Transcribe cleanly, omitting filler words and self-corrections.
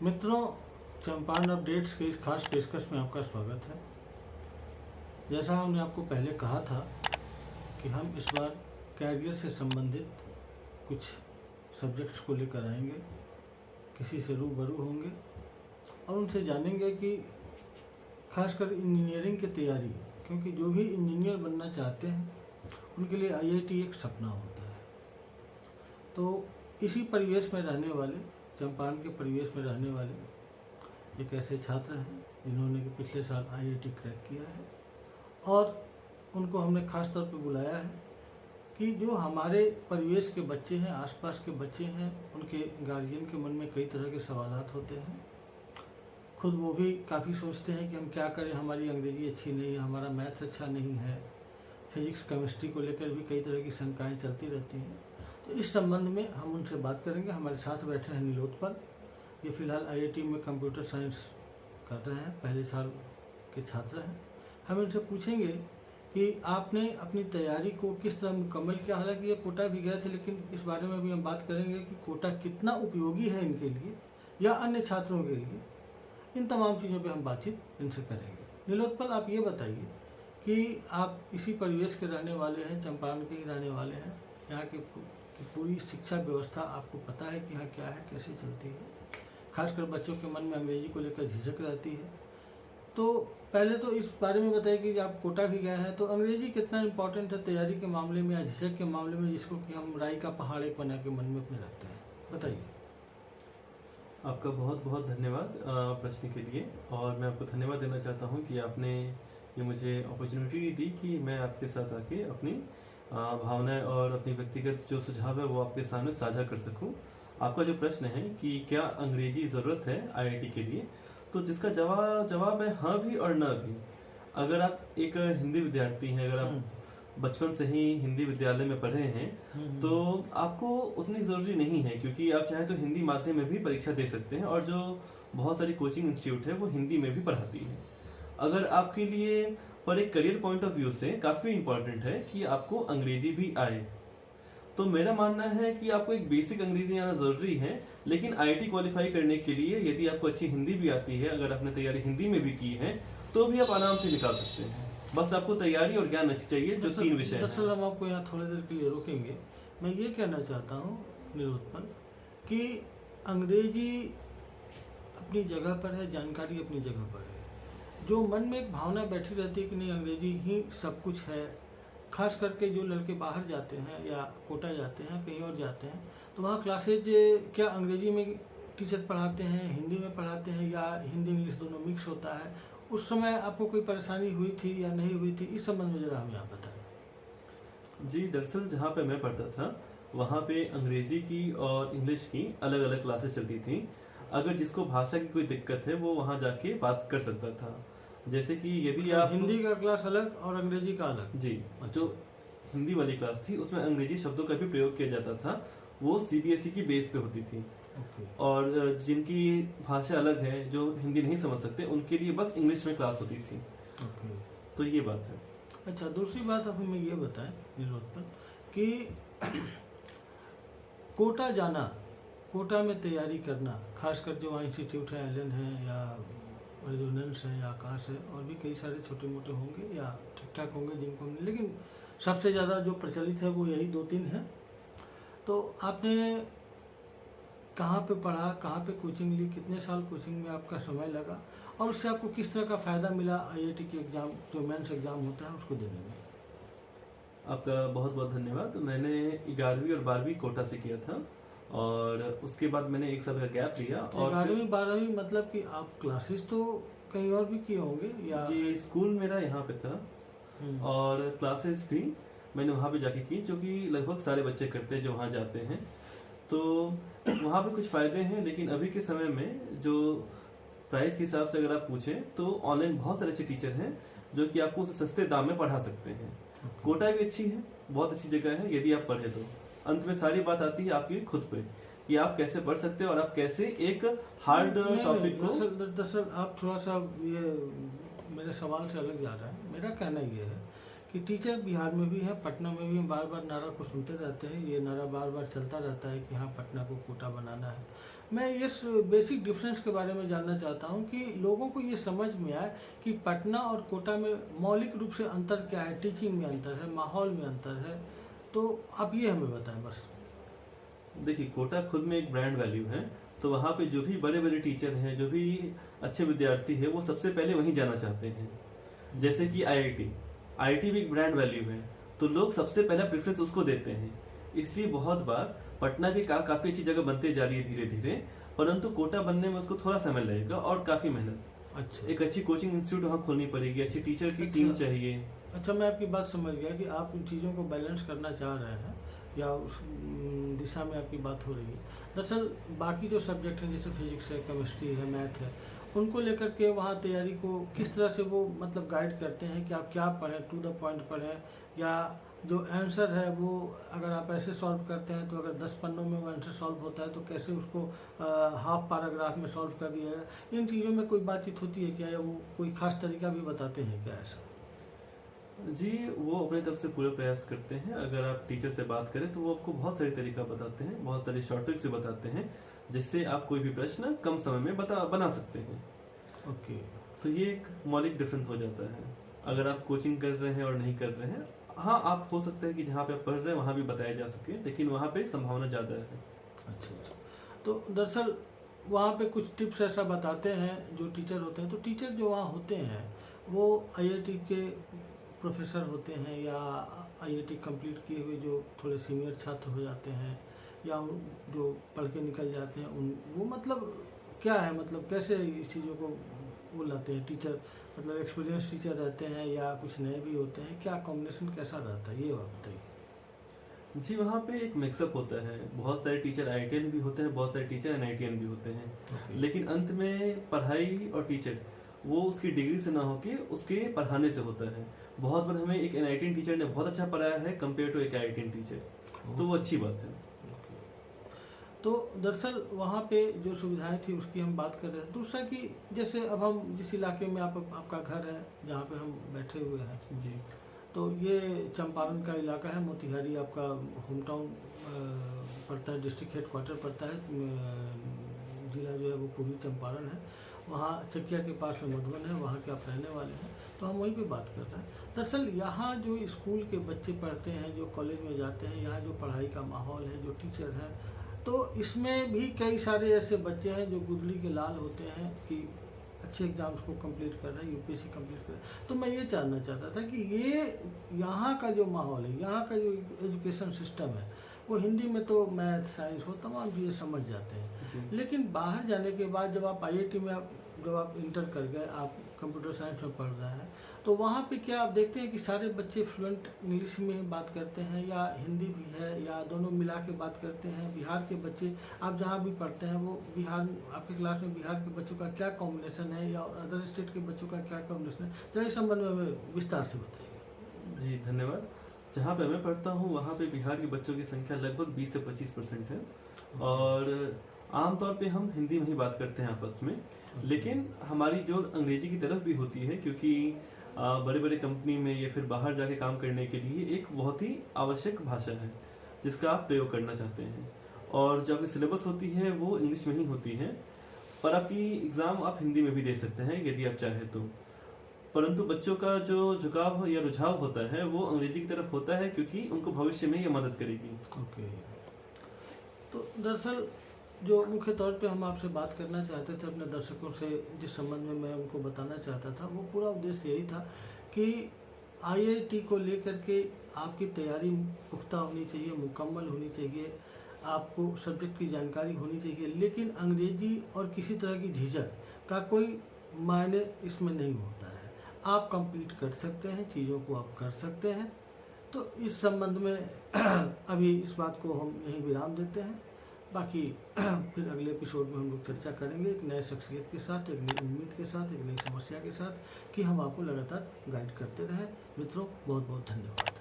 मित्रों, चंपारण अपडेट्स के इस खास पेशकश में आपका स्वागत है। जैसा हमने आपको पहले कहा था कि हम इस बार कैरियर से संबंधित कुछ सब्जेक्ट्स को लेकर आएंगे, किसी से रूबरू होंगे और उनसे जानेंगे कि खासकर इंजीनियरिंग की तैयारी, क्योंकि जो भी इंजीनियर बनना चाहते हैं उनके लिए आईआईटी एक सपना होता है। तो इसी परिवेश में रहने वाले, चंपारण के परिवेश में रहने वाले एक ऐसे छात्र हैं जिन्होंने कि पिछले साल आईआईटी क्रैक किया है और उनको हमने खास तौर पे बुलाया है कि जो हमारे परिवेश के बच्चे हैं, आसपास के बच्चे हैं, उनके गार्जियन के मन में कई तरह के सवालात होते हैं। खुद वो भी काफ़ी सोचते हैं कि हम क्या करें, हमारी अंग्रेजी अच्छी नहीं है, हमारा मैथ अच्छा नहीं है, फिजिक्स केमिस्ट्री को लेकर भी कई तरह की शंकाएँ चलती रहती हैं। तो इस संबंध में हम उनसे बात करेंगे। हमारे साथ बैठे हैं नीलोत्पल, ये फिलहाल आईआईटी में कंप्यूटर साइंस कर रहे हैं, पहले साल के छात्र हैं। हम इनसे पूछेंगे कि आपने अपनी तैयारी को किस तरह मुकम्मल किया। हालांकि ये कोटा भी गए थे, लेकिन इस बारे में भी हम बात करेंगे कि कोटा कितना उपयोगी है इनके लिए या अन्य छात्रों के लिए। इन तमाम चीज़ों पे हम बातचीत इनसे करेंगे। नीलोत्पल, आप ये बताइए कि आप इसी परिवेश के रहने वाले हैं, चंपारण के ही रहने वाले हैं, यहाँ की पूरी शिक्षा व्यवस्था आपको पता है कि यहाँ क्या है, कैसे चलती है। खासकर बच्चों के मन में अंग्रेजी को लेकर झिझक रहती है। तो पहले तो इस बारे में बताइए कि आप कोटा भी गए हैं, तो अंग्रेजी कितना इम्पोर्टेंट है तैयारी के मामले में या झिझक के मामले में, जिसको कि हम राई का पहाड़ एक बना के मन में अपने रखते हैं। बताइए। आपका बहुत बहुत धन्यवाद प्रश्न के लिए, और मैं आपको धन्यवाद देना चाहता हूं कि आपने ये मुझे अपॉर्चुनिटी दी कि मैं आपके साथ आके अपनी भावनाएं और अपनी व्यक्तिगत जो सुझाव है वो आपके सामने साझा कर सकूं। आपका जो प्रश्न है कि क्या अंग्रेजी ज़रूरत है आईआईटी के लिए, तो जिसका जवाब है हाँ भी और ना भी। अगर आप एक हिंदी विद्यार्थी हैं, अगर आप बचपन से ही हिंदी विद्यालय में पढ़े हैं, तो आपको उतनी ज़रूरी नहीं है, क्योंकि आप चाहे तो हिंदी माध्यम में भी परीक्षा दे सकते हैं और जो बहुत सारी कोचिंग इंस्टीट्यूट है वो हिंदी में भी पढ़ाती है। अगर आपके लिए पर एक करियर पॉइंट ऑफ व्यू से काफ़ी इम्पोर्टेंट है कि आपको अंग्रेजी भी आए, तो मेरा मानना है कि आपको एक बेसिक अंग्रेजी आना ज़रूरी है। लेकिन आईआईटी क्वालिफाई करने के लिए यदि आपको अच्छी हिंदी भी आती है, अगर आपने तैयारी हिंदी में भी की है, तो भी आप आराम से निकाल सकते हैं। बस आपको तैयारी और ज्ञान अच्छी चाहिए, जो 3 विषय हैं। दरअसल हम आपको यहाँ थोड़ी देर के लिए रोकेंगे। मैं ये कहना चाहता हूँ नीलोत्पल कि अंग्रेजी अपनी जगह पर है, जानकारी अपनी जगह पर है। जो मन में एक भावना बैठी रहती है कि नहीं अंग्रेजी ही सब कुछ है, खास करके जो लड़के बाहर जाते हैं या कोटा जाते हैं, कहीं और जाते हैं, तो वहाँ क्लासेज क्या अंग्रेजी में टीचर पढ़ाते हैं, हिंदी में पढ़ाते हैं, या हिंदी इंग्लिश दोनों मिक्स होता है। उस समय आपको कोई परेशानी हुई थी या नहीं हुई थी, इस संबंध में जरा हमें आप बताएं। जी, दरअसल जहाँ पे मैं पढ़ता था वहाँ पे अंग्रेजी की और इंग्लिश की अलग अलग क्लासेस चलती थी। अगर जिसको भाषा की कोई दिक्कत है वो वहाँ जाके बात कर सकता था। जैसे कि यदि आप हिंदी का क्लास अलग और अंग्रेजी का अलग। जी, जो हिंदी वाली क्लास थी उसमें अंग्रेजी शब्दों का भी प्रयोग किया जाता था, वो सीबीएसई की बेस पे होती थी। और जिनकी भाषा अलग है, जो हिंदी नहीं समझ सकते, उनके लिए बस इंग्लिश में क्लास होती थी। तो ये बात है। अच्छा, दूसरी बात आप हमें ये बताएं नीलोत्पल कि कोटा जाना, कोटा में तैयारी करना, खासकर जो वहाँ इंस्टीट्यूट है, एलन है या रेजोनेंस है या आकाश है, और भी कई सारे छोटे मोटे होंगे या ठीक ठाक होंगे जिनको हमने, लेकिन सबसे ज़्यादा जो प्रचलित है वो यही 2-3 हैं। तो आपने कहाँ पे पढ़ा, कहाँ पे कोचिंग ली, कितने साल कोचिंग में आपका समय लगा, और उससे आपको किस तरह का फ़ायदा मिला आईआईटी के एग्ज़ाम, जो मेंस एग्ज़ाम होता है, उसको देने में। आपका बहुत बहुत धन्यवाद। मैंने 11वीं और 12वीं कोटा से किया था, और उसके बाद मैंने 1 साल का गैप लिया। और 11वीं 12वीं मतलब कि आप क्लासेस तो कहीं और भी किए होंगे या? जी, स्कूल मेरा यहाँ पे था और क्लासेस भी मैंने वहाँ पे जाके की, जो कि लगभग सारे बच्चे करते हैं जो वहाँ जाते हैं। तो वहाँ पे कुछ फ़ायदे हैं, लेकिन अभी के समय में जो प्राइस के हिसाब से अगर आप पूछें तो ऑनलाइन बहुत सारे अच्छे टीचर हैं जो कि आपको सस्ते दाम में पढ़ा सकते हैं। कोटा भी अच्छी है, बहुत अच्छी जगह है यदि आप पढ़े तो। अंत में सारी बात आती है आपकी खुद पे कि आप कैसे पढ़ सकते हो और आप कैसे एक हार्ड टॉपिक को। दरअसल आप थोड़ा सा ये मेरे सवाल से अलग जा रहा है। मेरा कहना ये है कि टीचर बिहार में भी है, पटना में भी, हम बार बार नारा को सुनते रहते हैं, ये नारा बार बार चलता रहता है कि हाँ पटना को कोटा बनाना है। मैं इस बेसिक डिफरेंस के बारे में जानना चाहता हूँ कि लोगों को ये समझ में आए कि पटना और कोटा में मौलिक रूप से अंतर क्या है, टीचिंग में अंतर है, माहौल में अंतर है, तो आप ये हमें बताएं बस। देखिए, कोटा खुद में एक ब्रांड वैल्यू है, तो वहाँ पे जो भी बड़े बड़े टीचर हैं, जो भी अच्छे विद्यार्थी है, वो सबसे पहले वहीं जाना चाहते हैं। जैसे कि आईआईटी भी एक ब्रांड वैल्यू है, तो लोग सबसे पहला प्रेफरेंस उसको देते हैं। इसलिए बहुत बार पटना भी काफी अच्छी जगह बनते जा रही है धीरे धीरे, परंतु कोटा बनने में उसको थोड़ा समय लगेगा और काफी मेहनत। अच्छा, एक अच्छी कोचिंग इंस्टीट्यूट वहाँ खोलनी पड़ेगी, अच्छी टीचर की टीम चाहिए। अच्छा, मैं आपकी बात समझ गया कि आप इन चीज़ों को बैलेंस करना चाह रहे हैं या उस दिशा में आपकी बात हो रही है। दरअसल बाकी जो सब्जेक्ट हैं जैसे फिजिक्स है, केमिस्ट्री है, मैथ है, उनको लेकर के वहाँ तैयारी को किस तरह से वो मतलब गाइड करते हैं कि आप क्या पढ़ें, टू द पॉइंट पढ़ें, या जो आंसर है वो अगर आप ऐसे सॉल्व करते हैं तो अगर 10 पन्नों में वो आंसर सॉल्व होता है तो कैसे उसको हाफ पैराग्राफ में सॉल्व कर दिया जाए। इन चीज़ों में कोई बातचीत होती है क्या, या वो कोई खास तरीका भी बताते हैं क्या ऐसा? जी, वो अपने तरफ से पूरा प्रयास करते हैं। अगर आप टीचर से बात करें तो वो आपको बहुत सारे तरीका बताते हैं, बहुत सारे शॉर्ट ट्रिक से बताते हैं, जिससे आप कोई भी प्रश्न कम समय में बना सकते हैं। ओके। तो ये एक मौलिक डिफरेंस हो जाता है अगर आप कोचिंग कर रहे हैं और नहीं कर रहे हैं। हाँ, आप हो सकता है कि जहाँ पे आप पढ़ रहे हैं वहाँ भी बताया जा सके, लेकिन वहाँ पे संभावना ज़्यादा है। अच्छा, तो दरअसल वहाँ पे कुछ टिप्स ऐसा बताते हैं जो टीचर होते हैं, तो टीचर जो वहाँ होते हैं वो आईआईटी के प्रोफेसर होते हैं या आईआईटी कंप्लीट किए हुए जो थोड़े सीनियर छात्र हो जाते हैं, या जो पढ़ के निकल जाते हैं उन वो मतलब क्या है, मतलब कैसे इस चीज़ों को वो लाते हैं टीचर, मतलब एक्सपीरियंस टीचर रहते हैं या कुछ नए भी होते हैं, क्या कॉम्बिनेशन कैसा रहता है, ये बात बताइए। जी, वहाँ पे एक मिक्सअप होता है। बहुत सारे टीचर आईआईटीएन भी होते हैं, बहुत सारे टीचर एनआईटीएन भी होते हैं। लेकिन अंत में पढ़ाई और टीचर वो उसकी डिग्री से ना होके उसके पढ़ाने से होता है। बहुत बार हमें एक एनआईटीएन टीचर ने बहुत अच्छा पढ़ाया है कंपेयर टू एक आईआईटीएन टीचर, तो वो अच्छी बात है। तो दरअसल वहाँ पे जो सुविधाएं थी उसकी हम बात कर रहे हैं। दूसरा कि जैसे अब हम जिस इलाके में आपका घर है जहाँ पे हम बैठे हुए हैं जी, तो ये चंपारण का इलाका है, मोतिहारी आपका होम टाउन पड़ता है, डिस्ट्रिक्ट हेडक्वार्टर पड़ता है, जिला जो है वो पूर्वी चंपारण है। वहाँ चकिया के पास में मधुबन है, वहाँ के आप रहने वाले हैं, तो हम वहीं पे बात कर रहे हैं। दरअसल यहाँ जो स्कूल के बच्चे पढ़ते हैं, जो कॉलेज में जाते हैं, यहाँ जो पढ़ाई का माहौल है, जो टीचर हैं, तो इसमें भी कई सारे ऐसे बच्चे हैं जो गुदली के लाल होते हैं कि अच्छे एग्जाम्स को कंप्लीट कर रहे हैं, यूपीएससी कंप्लीट कर रहे हैं। तो मैं ये जानना चाहता था कि ये यहाँ का जो माहौल है, यहाँ का जो एजुकेशन सिस्टम है, वो हिंदी में तो मैथ साइंस वो तमाम चीज़ें समझ जाते हैं, लेकिन बाहर जाने के बाद जब आप आईआईटी में जब आप इंटर कर गए, आप कंप्यूटर साइंस में पढ़ रहे हैं, तो वहाँ पे क्या आप देखते हैं कि सारे बच्चे फ्लुएंट इंग्लिश में बात करते हैं या हिंदी भी है या दोनों मिला के बात करते हैं? बिहार के बच्चे आप जहाँ भी पढ़ते हैं वो बिहार आपके क्लास में बिहार के बच्चों का क्या कॉम्बिनेशन है या अदर स्टेट के बच्चों का क्या कॉम्बिनेशन है, जरा इस संबंध में हमें विस्तार से बताइए। जी, धन्यवाद। जहाँ पे मैं पढ़ता हूँ वहाँ पे बिहार के बच्चों की संख्या लगभग 20 से 25% है, और आमतौर पे हम हिंदी में ही बात करते हैं आपस में। लेकिन हमारी जो अंग्रेजी की तरफ भी होती है, क्योंकि बड़े बड़े कंपनी में या फिर बाहर जाके काम करने के लिए एक बहुत ही आवश्यक भाषा है जिसका आप प्रयोग करना चाहते हैं, और जो आपकी सिलेबस होती है वो इंग्लिश में ही होती है, पर आपकी एग्ज़ाम आप हिंदी में भी दे सकते हैं यदि आप चाहें तो। परंतु बच्चों का जो झुकाव या रुझाव होता है वो अंग्रेजी की तरफ होता है, क्योंकि उनको भविष्य में ये मदद करेगी। ओके, तो दरअसल जो मुख्य तौर पे हम आपसे बात करना चाहते थे अपने दर्शकों से, जिस संबंध में मैं उनको बताना चाहता था, वो पूरा उद्देश्य यही था कि आईआईटी को लेकर के आपकी तैयारी पुख्ता होनी चाहिए, मुकम्मल होनी चाहिए, आपको सब्जेक्ट की जानकारी होनी चाहिए, लेकिन अंग्रेजी और किसी तरह की झिझक का कोई मायने इसमें नहीं होता है। आप कंप्लीट कर सकते हैं, चीज़ों को आप कर सकते हैं। तो इस संबंध में अभी इस बात को हम यहीं विराम देते हैं। बाकी फिर अगले एपिसोड में हम लोग चर्चा करेंगे एक नए शख्सियत के साथ, एक नई उम्मीद के साथ, एक नई समस्या के साथ, कि हम आपको लगातार गाइड करते रहें। मित्रों, बहुत बहुत धन्यवाद।